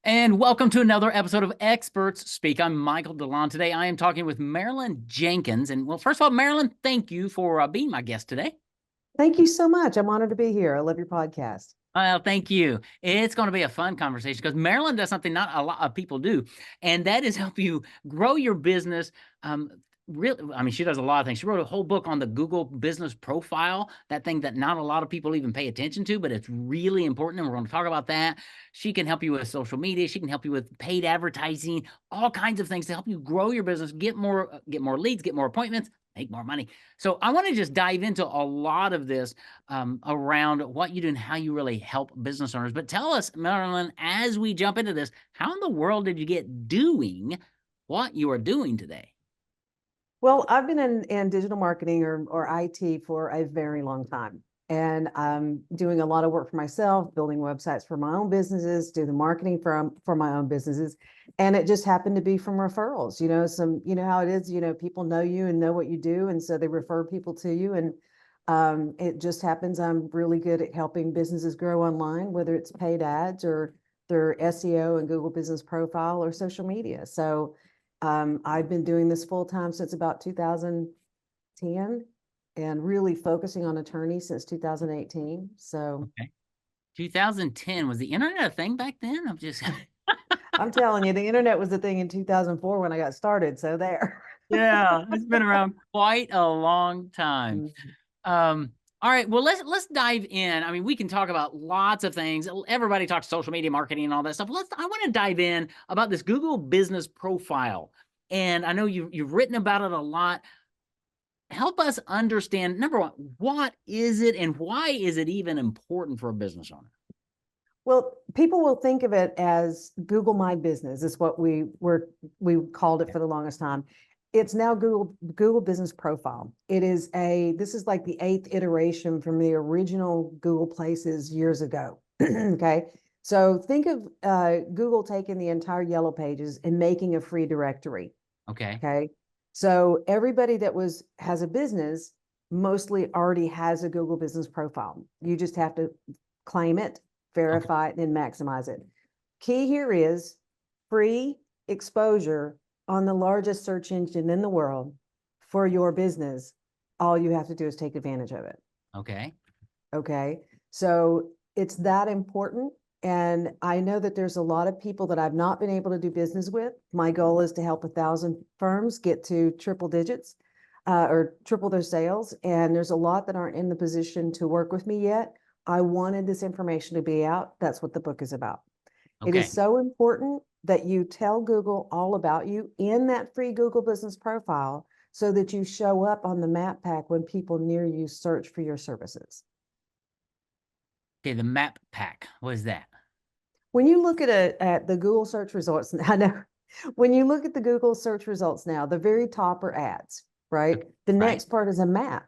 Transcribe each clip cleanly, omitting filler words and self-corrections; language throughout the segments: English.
And welcome to another episode of Experts Speak. I'm Michael DeLon. Today I am talking with Marilyn Jenkins. And well, first of all, Marilyn, thank you for being my guest today. Thank you so much. I'm honored to be here. I love your podcast. Thank you. It's going to be a fun conversation because Marilyn does something not a lot of people do, and that is help you grow your business. Really, I mean, she does a lot of things. She wrote a whole book on the Google business profile, that thing that not a lot of people even pay attention to, but it's really important. And we're going to talk about that. She can help you with social media. She can help you with paid advertising, all kinds of things to help you grow your business, get more leads, get more appointments, make more money. So I want to just dive into a lot of this around what you do and how you really help business owners. But tell us, Marilyn, as we jump into this, how in the world did you get doing what you are doing today? Well, I've been in digital marketing or IT for a very long time. And I'm doing a lot of work for myself, building websites for my own businesses, do the marketing for my own businesses. And it just happened to be from referrals. You know how it is, people know you and know what you do. And so they refer people to you. And it just happens I'm really good at helping businesses grow online, whether it's paid ads or their SEO and Google Business Profile or social media. So I've been doing this full time since about 2010 and really focusing on attorneys since 2018. So Okay. 2010, was the internet a thing back then? I'm just I'm telling you, the internet was the thing in 2004 when I got started. So there. yeah, it's been around quite a long time. Mhm. All right, well let's dive in. I mean, we can talk about lots of things. Everybody talks social media marketing and all that stuff. I want to dive in about this Google business profile. And I know you've written about it a lot. Help us understand, number one, what is it and why is it even important for a business owner? Well, people will think of it as Google My Business is what we called it for the longest time. It's now Google Business Profile. This is like the eighth iteration from the original Google Places years ago. Okay. So think of Google taking the entire yellow pages and making a free directory. Okay. Okay. So everybody that has a business mostly already has a Google Business Profile. You just have to claim it, Okay. verify it, and maximize it. Key here is free exposure on the largest search engine in the world for your business. All you have to do is take advantage of it. Okay. Okay. So it's that important. And I know that there's a lot of people that I've not been able to do business with. My goal is to help 1,000 firms get to triple digits or triple their sales. And there's a lot that aren't in the position to work with me yet. I wanted this information to be out. That's what the book is about. It Okay. is so important that you tell Google all about you in that free Google Business Profile so that you show up on the map pack when people near you search for your services. Okay. The map pack. What is that? When you look at the Google search results, I know when you look at the Google search results now, the very top are ads, right? The Right. next part is a map,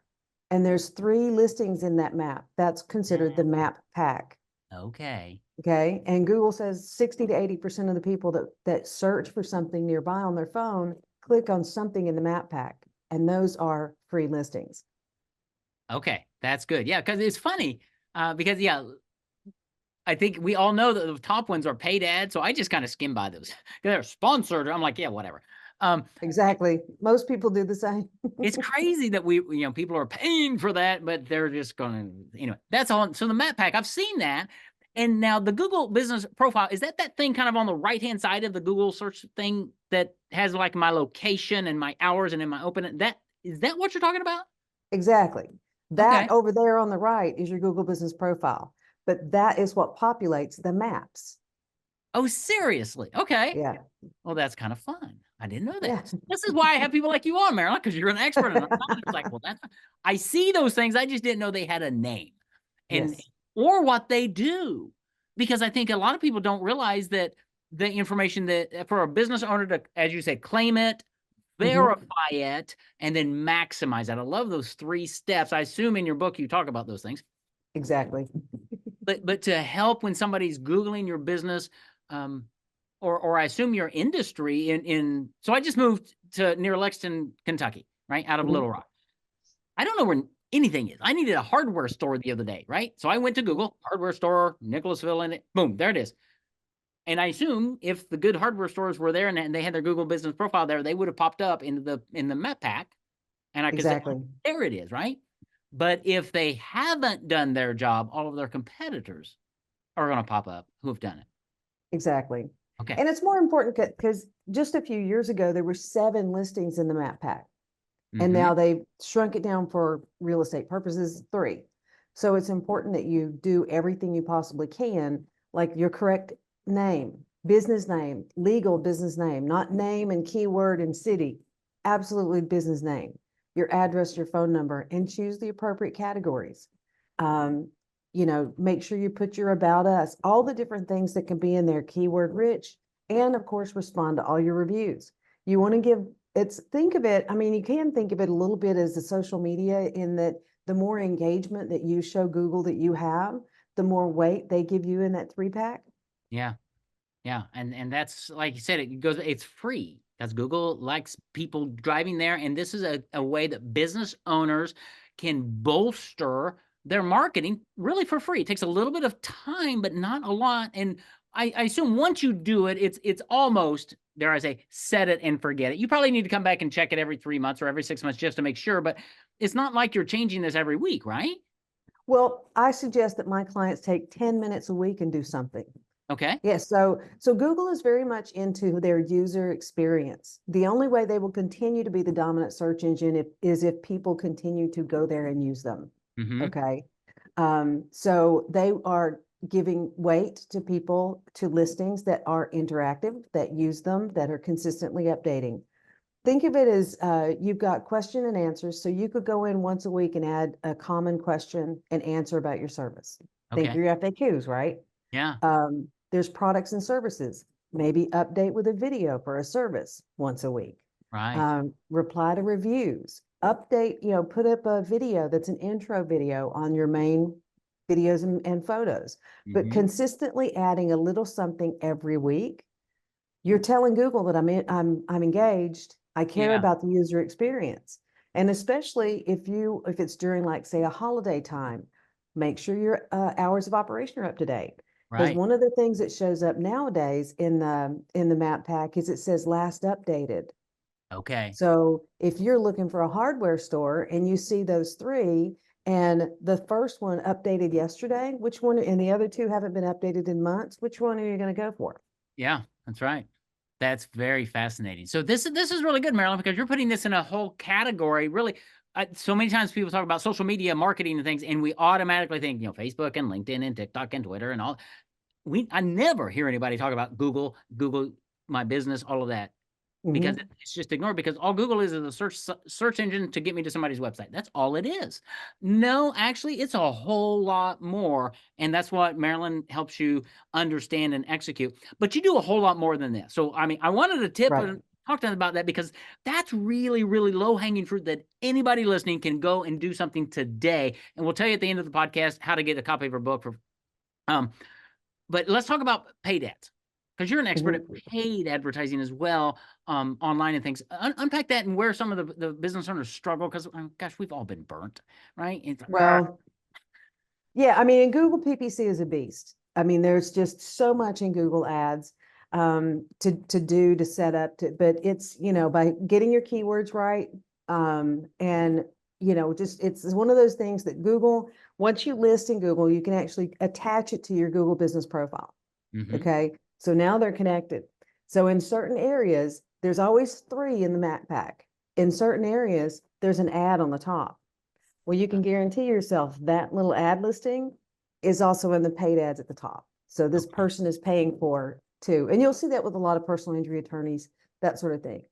and there's 3 listings in that map. That's considered the map pack. Okay. Okay. And Google says 60 to 80% of the people that search for something nearby on their phone click on something in the map pack. And those are free listings. Okay. That's good. Yeah. Because it's funny. Because yeah, I think we all know that the top ones are paid ads, so I just kind of skim by those. They're sponsored. I'm like, yeah, whatever. Um, Exactly. Most people do the same. it's crazy that people are paying for that, but they're just going to, that's all. So the map pack, I've seen that. And now the Google business profile, is that thing kind of on the right-hand side of the Google search thing that has like my location and my hours and in my open, is that what you're talking about? Exactly. That Okay. over there on the right is your Google Business Profile, but that is what populates the maps. Oh, seriously? Okay. Yeah. Well, that's kind of fun. I didn't know Yeah. that. This is why I have people like you on, Marilyn, because you're an expert. And it's like, well, I see those things. I just didn't know they had a name and Yes. or what they do. Because I think a lot of people don't realize that the information that for a business owner to, as you said, claim it, Mhm. verify it, and then maximize it. I love those 3 steps. I assume in your book you talk about those things. Exactly. But to help when somebody's Googling your business, um, or I assume your industry in so I just moved to near Lexington, Kentucky, right? Out of Mhm. Little Rock. I don't know where anything is. I needed a hardware store the other day, right? So I went to Google, hardware store, Nicholasville in it. Boom, there it is. And I assume if the good hardware stores were there and they had their Google business profile there, they would have popped up in the map pack, and I could say, oh, Exactly. there it is, right? But if they haven't done their job, all of their competitors are going to pop up who have done it. Exactly. Okay. And it's more important because just a few years ago, there were 7 listings in the map pack. And Mm-hmm. now they've shrunk it down for real estate purposes, 3. So it's important that you do everything you possibly can, like your correct name, business name, legal business name, not name and keyword and city, absolutely business name, your address, your phone number, and choose the appropriate categories. Um, make sure you put your about us, all the different things that can be in there, keyword rich, and of course, respond to all your reviews. You want to give think of it, I mean, you can think of it a little bit as the social media in that the more engagement that you show Google that you have, the more weight they give you in that 3-pack. Yeah. Yeah. And that's, like you said, it's free because Google likes people driving there. And this is a way that business owners can bolster their marketing really for free. It takes a little bit of time, but not a lot. And I assume once you do it, it's almost, dare I say, set it and forget it. You probably need to come back and check it every 3 months or every 6 months just to make sure, but it's not like you're changing this every week, right? Well, I suggest that my clients take 10 minutes a week and do something. Okay. Yes, so Google is very much into their user experience. The only way they will continue to be the dominant search engine is if people continue to go there and use them. Mm-hmm. Okay. So they are giving weight to people, to listings that are interactive, that use them, that are consistently updating. Think of it as you've got question and answers. So you could go in once a week and add a common question and answer about your service. Think of Okay. your FAQs, right? Yeah. There's products and services. Maybe update with a video for a service once a week. Right. Reply to reviews. Update, put up a video that's an intro video on your main videos and photos. But Mm-hmm. consistently adding a little something every week, you're telling Google that I'm engaged. I care Yeah. about the user experience. And especially if it's during, like, say, a holiday time, make sure your hours of operation are up to date. Because Right. one of the things that shows up nowadays in the map pack is it says last updated. Okay. So if you're looking for a hardware store and you see those 3 and the first one updated yesterday, which one, and the other 2 haven't been updated in months, which one are you going to go for? Yeah, that's right. That's very fascinating. So this is really good, Marilyn, because you're putting this in a whole category. Really, so many times people talk about social media marketing and things, and we automatically think, Facebook and LinkedIn and TikTok and Twitter and all. I never hear anybody talk about Google My Business, all of that, because Mhm. it's just ignored, because all Google is a search engine to get me to somebody's website. That's all it is. No, actually, it's a whole lot more, and that's what Marilyn helps you understand and execute. But you do a whole lot more than this. So, I mean, I wanted to tip Right. and talk to them about that, because that's really, really low hanging fruit that anybody listening can go and do something today. And we'll tell you at the end of the podcast how to get a copy of our book for. Um, but let's talk about paid ads, because you're an expert at Mhm. paid advertising as well, online and things. Unpack that and where some of the business owners struggle, because gosh, we've all been burnt, right? It's like, Well, yeah, I mean, and Google PPC is a beast. I mean, there's just so much in Google Ads to set up but it's, by getting your keywords right, and just it's one of those things that Google, once you list in Google, you can actually attach it to your Google business profile. mm-hmm, Okay, so now they're connected. So in certain areas, there's always 3 in the map pack. In certain areas, there's an ad on the top. Well, you can guarantee yourself that little ad listing is also in the paid ads at the top. So this okay, person is paying for too. And you'll see that with a lot of personal injury attorneys, that sort of thing.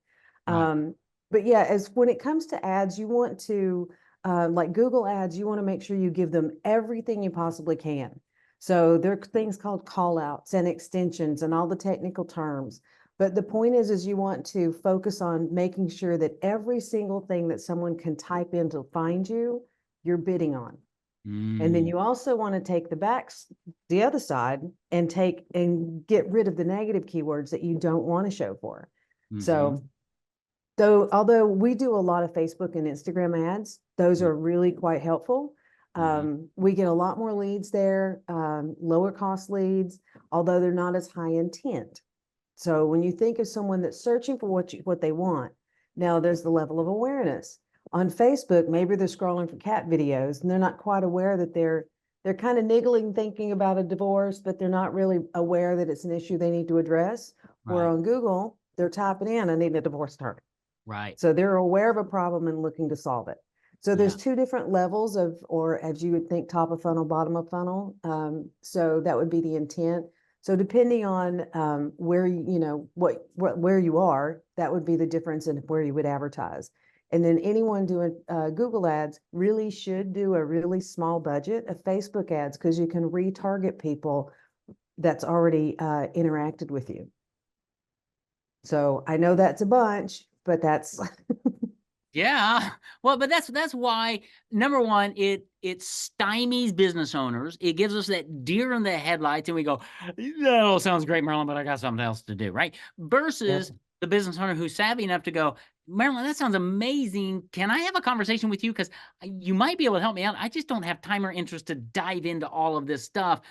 right, Um, but yeah, as when it comes to ads, you want to, like Google ads, you want to make sure you give them everything you possibly can. So there are things called call outs and extensions and all the technical terms. But the point is you want to focus on making sure that every single thing that someone can type in to find you, you're bidding on. And then mm, you also want to take the other side, and get rid of the negative keywords that you don't want to show for. mm-hmm, So although we do a lot of Facebook and Instagram ads, those are really quite helpful. We get a lot more leads there, lower cost leads, although they're not as high intent. So when you think of someone that's searching for what they want, now there's the level of awareness. On Facebook, maybe they're scrolling for cat videos and they're not quite aware that they're kind of niggling thinking about a divorce, but they're not really aware that it's an issue they need to address. Where Right. on Google, they're typing in, I need a divorce attorney. Right. So they're aware of a problem and looking to solve it. So there's Yeah. two different levels of, or as you would think, top of funnel, bottom of funnel. So that would be the intent. So depending on where you know where you are, that would be the difference in where you would advertise. And then anyone doing Google ads really should do a really small budget of Facebook ads because you can retarget people that's already interacted with you. So I know that's a bunch, but that's Yeah. Well, but that's why number one, it stymies business owners. It gives us that deer in the headlights, and we go, that all sounds great, Marilyn, but I got something else to do, right? yep. Versus the business owner who's savvy enough to go, Marilyn, that sounds amazing. Can I have a conversation with you? Because you might be able to help me out. I just don't have time or interest to dive into all of this stuff.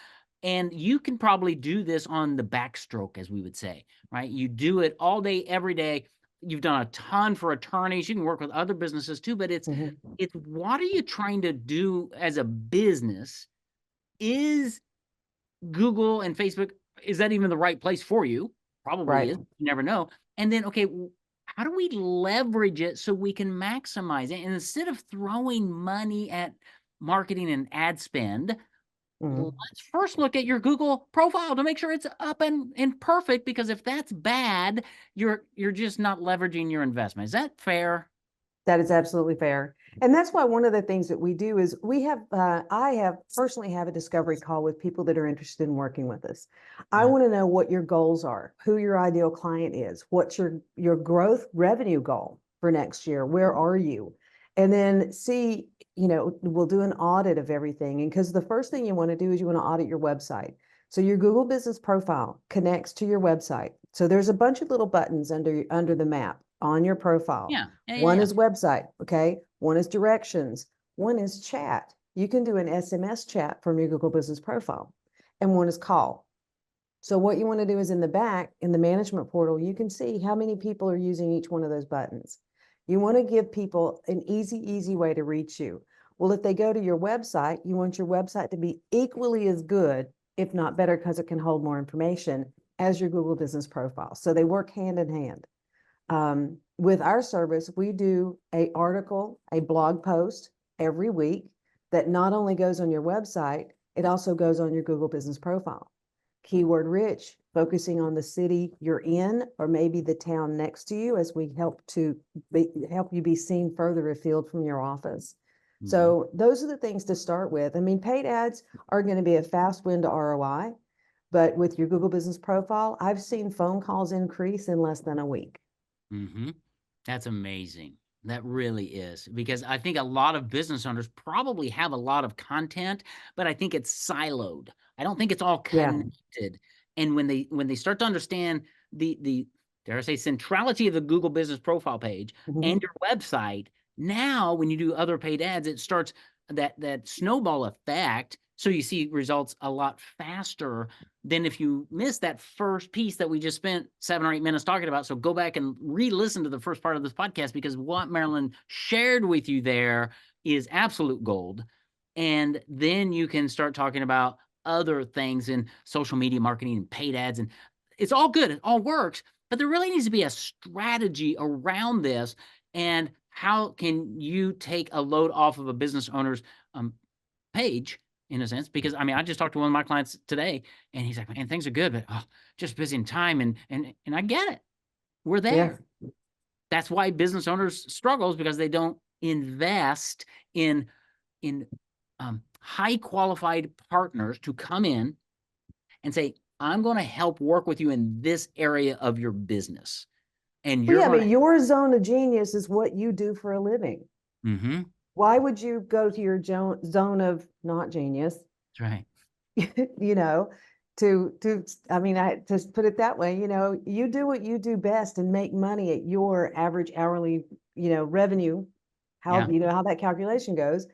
And you can probably do this on the backstroke, as we would say, right? You do it all day, every day. You've done a ton for attorneys. You can work with other businesses too, but it's what are you trying to do as a business? Is Google and Facebook, is that even the right place for you? Probably Right. is. You never know. And then, okay, how do we leverage it so we can maximize it? And instead of throwing money at marketing and ad spend, let's first look at your Google profile to make sure it's up and perfect, because if that's bad, you're just not leveraging your investment. Is that fair? That is absolutely fair. And that's why one of the things that we do is I have personally have a discovery call with people that are interested in working with us. I Yeah. want to know what your goals are, who your ideal client is, what's your growth revenue goal for next year, where are you? And then see, we'll do an audit of everything. And because the first thing you want to do is you want to audit your website. So your Google business profile connects to your website. So there's a bunch of little buttons under the map on your profile. Yeah. Yeah. Yeah. One Yeah. is website, okay? One is directions. One is chat. You can do an SMS chat from your Google Business profile. And one is call. So what you want to do is in the back, in the management portal, you can see how many people are using each one of those buttons. You want to give people an easy way to reach you. Well, if they go to your website, you want your website to be equally as good, if not better, because it can hold more information as your Google Business profile. So they work hand in hand. With our service, we do a article, a blog post every week that not only goes on your website, it also goes on your Google Business profile. Keyword rich, focusing on the city you're in, or maybe the town next to you, as we help you be seen further afield from your office. So those are the things to start with. I mean, paid ads are going to be a fast win to ROI, but with your Google Business profile, I've seen phone calls increase in less than a week. Mm-hmm. That's amazing. That really is, because I think a lot of business owners probably have a lot of content, but I think it's siloed. I don't think it's all Yeah. connected. And when they start to understand the dare I say centrality of the Google Business profile page and your website, now when you do other paid ads, it starts that snowball effect. So you see results a lot faster than if you miss that first piece that we just spent 7 or 8 minutes talking about. So go back and re-listen to the first part of this podcast, because what Marilyn shared with you there is absolute gold. And then you can start talking about other things in social media marketing and paid ads. And it's all good. It all works. But there really needs to be a strategy around this. And how can you take a load off of a business owner's page, in a sense? Because I mean, I just talked to one of my clients today, and he's like, "Man, things are good, but just busy in time." And I get it. We're Yeah. there. That's why business owners struggles, because they don't invest in high qualified partners to come in and say, "I'm going to help work with you in this area of your business, and Well, you're yeah, I going to." mean, your zone of genius is what you do for a living. Mm-hmm. Why would you go to your zone of not genius, That's right. you know, I mean, I just put it that way, you do what you do best and make money at your average hourly, revenue, how, Yeah. how that calculation goes.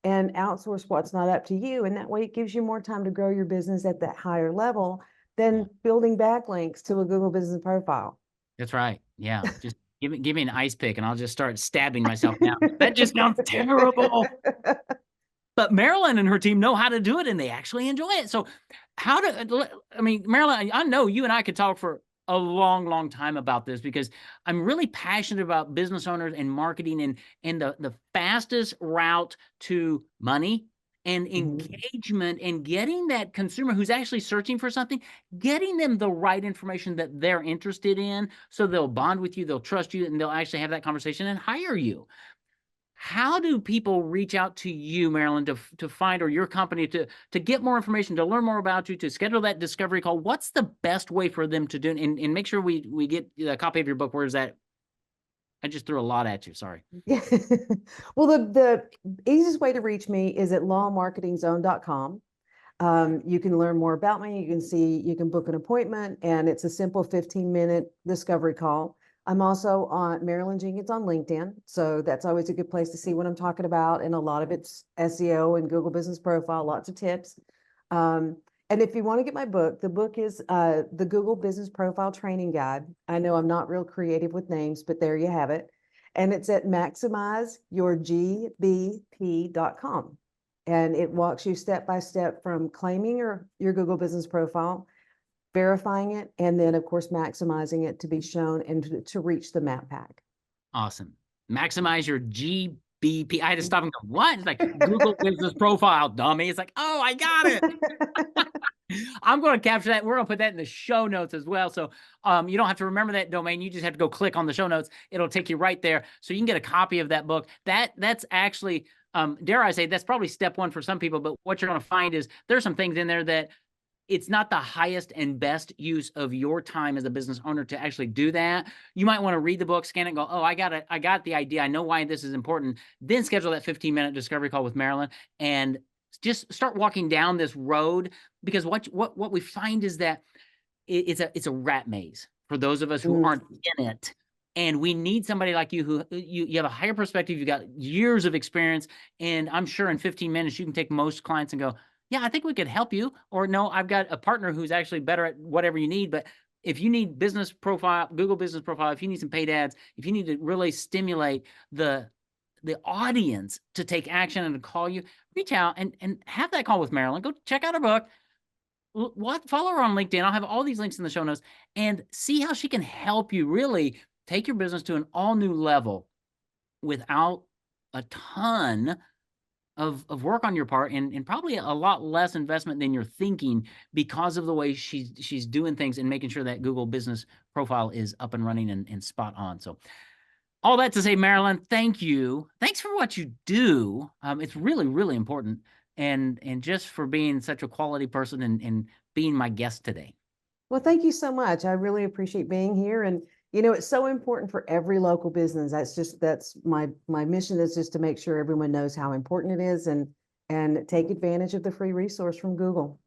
and outsource what's not up to you. And that way it gives you more time to grow your business at that higher level Yeah. than building backlinks to a Google business profile. That's right. Yeah. Just give me an ice pick and I'll just start stabbing myself now. That just sounds terrible. But Marilyn and her team know how to do it and they actually enjoy it. So I mean, Marilyn, I know you and I could talk for a long, long time about this because I'm really passionate about business owners and marketing and the fastest route to money and engagement and getting that consumer who's actually searching for something, getting them the right information that they're interested in so they'll bond with you, they'll trust you, and they'll actually have that conversation and hire you. How do people reach out to you, Marilyn, to find, or your company to get more information, to learn more about you, to schedule that discovery call? What's the best way for them to do it? And make sure we get a copy of your book. Where's that? I just threw a lot at you. Sorry. Well, the easiest way to reach me is at lawmarketingzone.com. You can learn more about me. You can book an appointment, and it's a simple 15-minute discovery call. I'm also on Marilyn Jenkins on LinkedIn. So that's always a good place to see what I'm talking about. And a lot of it's SEO and Google Business Profile, lots of tips. And if you want to get my book, the book is the Google Business Profile Training Guide. I know I'm not real creative with names, but there you have it. And it's at maximizeyourgbp.com. And it walks you step by step from claiming your Google Business Profile, verifying it, and then of course maximizing it to be shown and to reach the map pack. Awesome. Maximize your GBP. I had to stop and go, what? It's like Google Business Profile, dummy. It's like, oh, I got it. I'm going to capture that. We're going to put that in the show notes as well. So you don't have to remember that domain. You just have to go click on the show notes. It'll take you right there. So you can get a copy of that book. That's actually, dare I say, that's probably step one for some people. But what you're going to find is there's some things in there that it's not the highest and best use of your time as a business owner to actually do that. You might want to read the book, scan it, and go, oh, I got it. I got the idea. I know why this is important. Then schedule that 15-minute discovery call with Marilyn and just start walking down this road, because what we find is that it's a rat maze for those of us who aren't in it. And we need somebody like you who you have a higher perspective. You've got years of experience. And I'm sure in 15 minutes, you can take most clients and go, yeah, I think we could help you. Or no, I've got a partner who's actually better at whatever you need. But if you need business profile, Google Business Profile, if you need some paid ads, if you need to really stimulate the audience to take action and to call you, reach out and have that call with Marilyn. Go check out her book. Follow her on LinkedIn. I'll have all these links in the show notes, and see how she can help you really take your business to an all new level without a ton of work on your part, and probably a lot less investment than you're thinking, because of the way she's doing things and making sure that Google Business Profile is up and running and spot on. So all that to say, Marilyn, thank you. Thanks for what you do. It's really, really important. And just for being such a quality person and being my guest today. Well, thank you so much. I really appreciate being here. And, it's so important for every local business. That's my mission, is just to make sure everyone knows how important it is, and take advantage of the free resource from Google.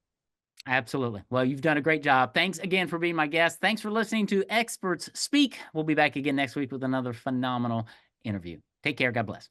Absolutely. Well, you've done a great job. Thanks again for being my guest. Thanks for listening to Experts Speak. We'll be back again next week with another phenomenal interview. Take care. God bless.